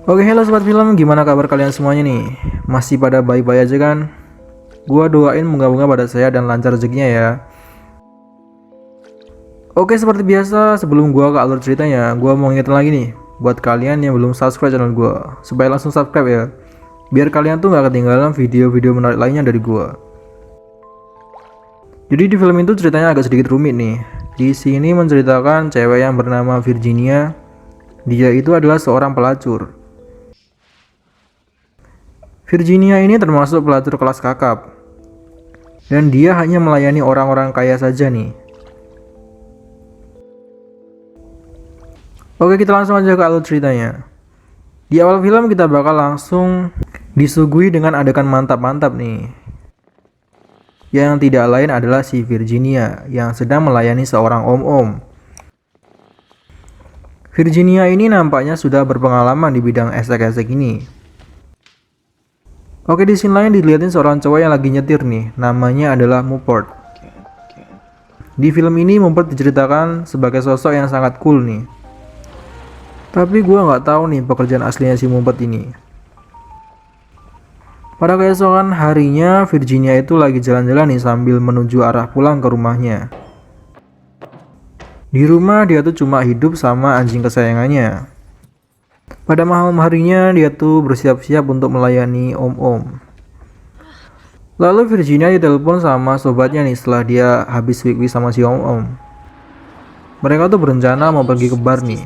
Oke, halo sobat film, gimana kabar kalian semuanya nih? Masih pada baik-baik aja kan? Gua doain moga-moga pada saya dan lancar rezekinya ya. Oke, seperti biasa, sebelum gua ke alur ceritanya, gua mau ngingetin lagi nih buat kalian yang belum subscribe channel gua, supaya langsung subscribe ya. Biar kalian tuh gak ketinggalan video-video menarik lainnya dari gua. Jadi di film itu ceritanya agak sedikit rumit nih. Di sini menceritakan cewek yang bernama Virginia. Dia itu adalah seorang pelacur. Virginia ini termasuk pelacur kelas kakap, dan dia hanya melayani orang-orang kaya saja nih. Oke, kita langsung aja ke alur ceritanya. Di awal film kita bakal langsung disuguhi dengan adegan mantap-mantap nih. Yang tidak lain adalah si Virginia yang sedang melayani seorang om-om. Virginia ini nampaknya sudah berpengalaman di bidang esek-esek ini. Oke, di sini lain dilihatin seorang cowok yang lagi nyetir nih, namanya adalah Mupert. Di film ini Mupert diceritakan sebagai sosok yang sangat cool nih. Tapi gua nggak tahu nih pekerjaan aslinya si Mupert ini. Pada keesokan harinya, Virginia itu lagi jalan-jalan nih sambil menuju arah pulang ke rumahnya. Di rumah dia tuh cuma hidup sama anjing kesayangannya. Pada malam harinya dia tuh bersiap-siap untuk melayani om-om. Lalu Virginia ditelepon sama sobatnya nih setelah dia habis week sama si om-om. Mereka tuh berencana mau pergi ke bar nih.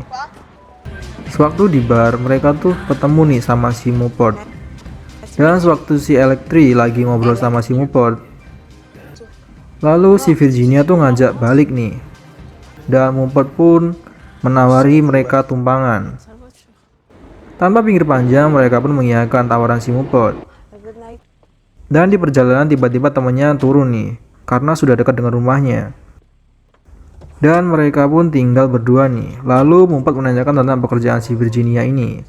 Sewaktu di bar mereka tuh ketemu nih sama si Mupert. Dan sewaktu si Elektri lagi ngobrol sama si Mupert, lalu si Virginia tuh ngajak balik nih. Dan Mupert pun menawari mereka tumpangan. Tanpa pikir panjang, mereka pun mengiyakan tawaran si Mupert. Dan di perjalanan tiba-tiba temannya turun nih, karena sudah dekat dengan rumahnya. Dan mereka pun tinggal berdua nih. Lalu Mupert menanyakan tentang pekerjaan si Virginia ini.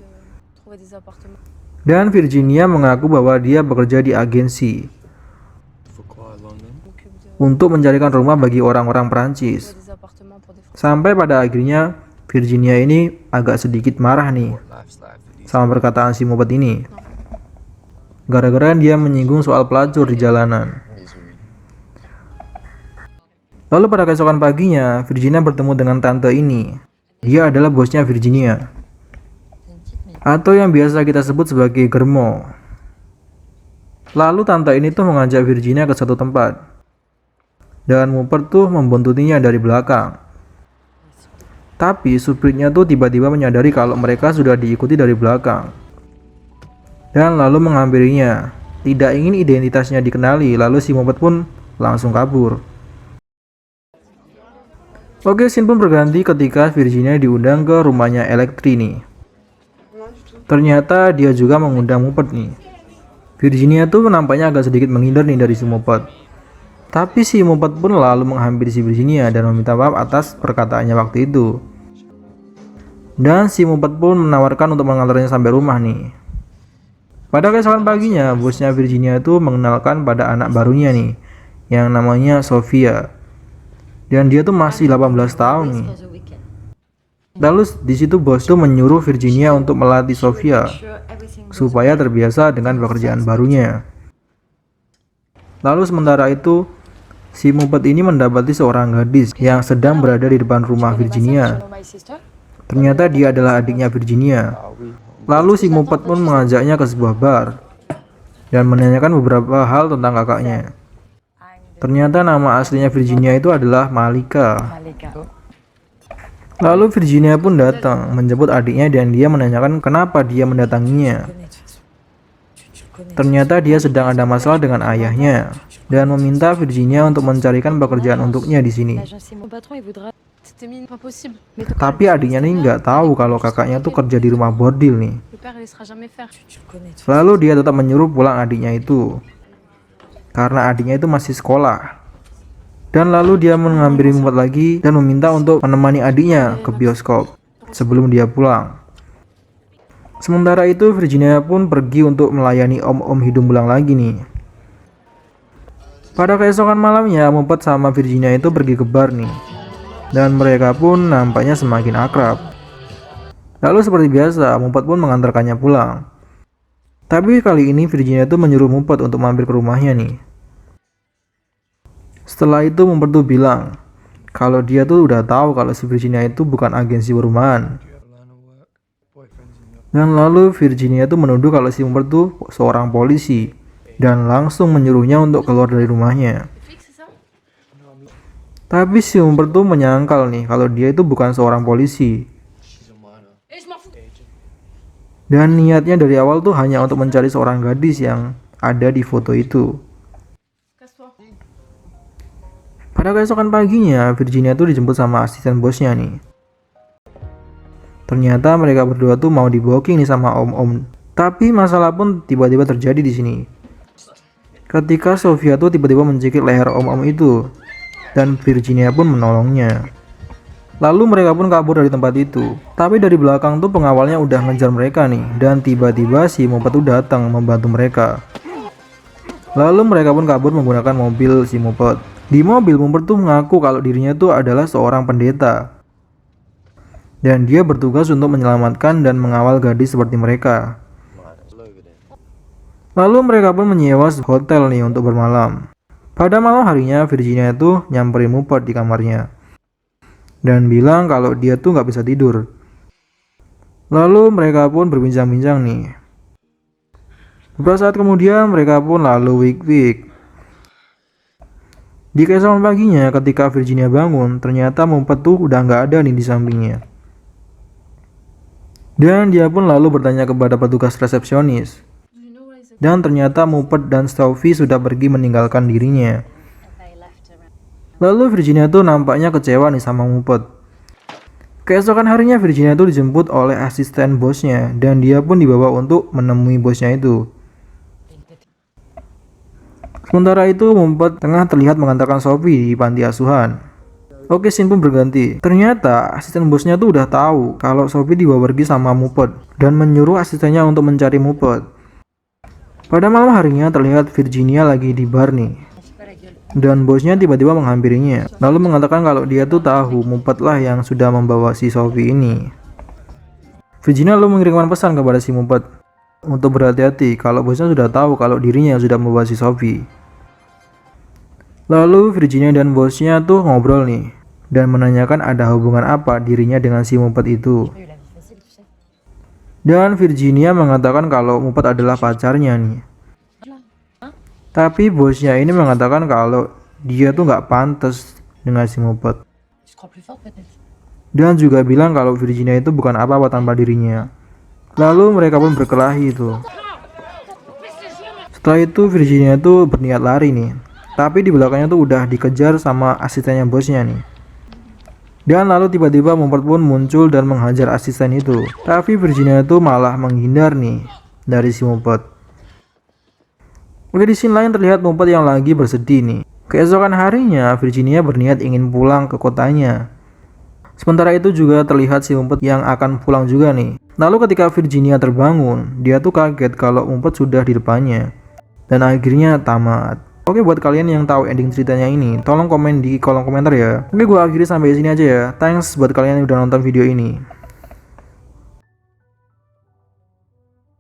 Dan Virginia mengaku bahwa dia bekerja di agensi untuk mencarikan rumah bagi orang-orang Perancis. Sampai pada akhirnya Virginia ini agak sedikit marah nih sama perkataan si Mupert ini, gara-gara dia menyinggung soal pelacur di jalanan. Lalu pada keesokan paginya, Virginia bertemu dengan tante ini. Dia adalah bosnya Virginia, atau yang biasa kita sebut sebagai Germo. Lalu tante ini tuh mengajak Virginia ke satu tempat, dan Mupert tuh membuntutinya dari belakang. Tapi supirnya tuh tiba-tiba menyadari kalau mereka sudah diikuti dari belakang, dan lalu menghampirinya. Tidak ingin identitasnya dikenali, lalu si Mupert pun langsung kabur. Oke, scene pun berganti ketika Virginia diundang ke rumahnya Elektri nih. Ternyata dia juga mengundang Mupert nih. Virginia tuh nampaknya agak sedikit menghindar nih dari si Mupert. Tapi si Mupert pun lalu menghampiri si Virginia dan meminta maaf atas perkataannya waktu itu. Dan si Mupert pun menawarkan untuk mengantarnya sampai rumah nih. Pada keesokan paginya, bosnya Virginia itu mengenalkan pada anak barunya nih, yang namanya Sofia. Dan dia tuh masih 18 tahun nih. Lalu di situ bos tuh menyuruh Virginia untuk melatih Sofia supaya terbiasa dengan pekerjaan barunya. Lalu sementara itu, si Mupert ini mendapati seorang gadis yang sedang berada di depan rumah Virginia. Ternyata dia adalah adiknya Virginia. Lalu si Mupert pun mengajaknya ke sebuah bar dan menanyakan beberapa hal tentang kakaknya. Ternyata nama aslinya Virginia itu adalah Malika. Lalu Virginia pun datang menjemput adiknya dan dia menanyakan kenapa dia mendatanginya. Ternyata dia sedang ada masalah dengan ayahnya dan meminta Virginia untuk mencarikan pekerjaan untuknya di sini. Tapi adiknya nih nggak tahu kalau kakaknya tuh kerja di rumah bordil nih. Lalu dia tetap menyuruh pulang adiknya itu, karena adiknya itu masih sekolah. Dan lalu dia mengambil Mupert lagi dan meminta untuk menemani adiknya ke bioskop sebelum dia pulang. Sementara itu Virginia pun pergi untuk melayani om-om hidung belang lagi nih. Pada keesokan malamnya, Mupert sama Virginia itu pergi ke bar nih. Dan mereka pun nampaknya semakin akrab. Lalu seperti biasa, Mumpet pun mengantarkannya pulang. Tapi kali ini Virginia tuh menyuruh Mumpet untuk mampir ke rumahnya nih. Setelah itu Mumpet tuh bilang kalau dia tuh udah tahu kalau si Virginia itu bukan agensi perumahan. Dan lalu Virginia tuh menuduh kalau si Mumpet tuh seorang polisi dan langsung menyuruhnya untuk keluar dari rumahnya. Tapi si Mumpet tuh menyangkal nih kalau dia itu bukan seorang polisi. Dan niatnya dari awal tuh hanya untuk mencari seorang gadis yang ada di foto itu. Pada keesokan paginya, Virginia tuh dijemput sama asisten bosnya nih. Ternyata mereka berdua tuh mau di-booking nih sama om-om. Tapi masalah pun tiba-tiba terjadi di sini. Ketika Sofia tuh tiba-tiba mencekik leher om-om itu, dan Virginia pun menolongnya. Lalu mereka pun kabur dari tempat itu. Tapi dari belakang tuh pengawalnya udah ngejar mereka nih, dan tiba-tiba si Mumpet tuh datang membantu mereka. Lalu mereka pun kabur menggunakan mobil si Mumpet. Di mobil Mumpet tuh mengaku kalau dirinya tuh adalah seorang pendeta. Dan dia bertugas untuk menyelamatkan dan mengawal gadis seperti mereka. Lalu mereka pun menyewa hotel nih untuk bermalam. Pada malam harinya Virginia tuh nyamperin Mumpet di kamarnya dan bilang kalau dia tuh nggak bisa tidur. Lalu mereka pun berbincang-bincang nih. Beberapa saat kemudian mereka pun lalu wik-wik. Di keesokan paginya ketika Virginia bangun, ternyata Mumpet tuh udah nggak ada nih di sampingnya. Dan dia pun lalu bertanya kepada petugas resepsionis. Dan ternyata Mumpet dan Sophie sudah pergi meninggalkan dirinya. Lalu Virginia tuh nampaknya kecewa nih sama Mumpet. Keesokan harinya Virginia tuh dijemput oleh asisten bosnya dan dia pun dibawa untuk menemui bosnya itu. Sementara itu Mumpet tengah terlihat mengantarkan Sophie di panti asuhan. Oke, scene pun berganti. Ternyata asisten bosnya tuh udah tahu kalau Sophie dibawa pergi sama Mumpet dan menyuruh asistennya untuk mencari Mumpet. Pada malam harinya terlihat Virginia lagi di bar nih. Dan bosnya tiba-tiba menghampirinya, lalu mengatakan kalau dia tuh tahu Mumpet lah yang sudah membawa si Sophie ini. Virginia lalu mengirimkan pesan kepada si Mumpet untuk berhati-hati kalau bosnya sudah tahu kalau dirinya yang sudah membawa si Sophie. Lalu Virginia dan bosnya tuh ngobrol nih dan menanyakan ada hubungan apa dirinya dengan si Mumpet itu. Dan Virginia mengatakan kalau Mumpet adalah pacarnya nih. Tapi bosnya ini mengatakan kalau dia tuh nggak pantas dengan si Mumpet. Dan juga bilang kalau Virginia itu bukan apa-apa tanpa dirinya. Lalu mereka pun berkelahi itu. Setelah itu Virginia tuh berniat lari nih. Tapi di belakangnya tuh udah dikejar sama asistennya bosnya nih. Dan lalu tiba-tiba Mumpet pun muncul dan menghajar asisten itu. Tapi Virginia tuh malah menghindar nih dari si Mumpet. Oke, di scene lain terlihat Mumpet yang lagi bersedih nih. Keesokan harinya Virginia berniat ingin pulang ke kotanya. Sementara itu juga terlihat si Mumpet yang akan pulang juga nih. Lalu ketika Virginia terbangun, dia tuh kaget kalau Mumpet sudah di depannya. Dan akhirnya tamat. Oke, buat kalian yang tahu ending ceritanya ini, tolong komen di kolom komentar ya. Oke, gua akhiri sampai sini aja ya. Thanks buat kalian yang udah nonton video ini.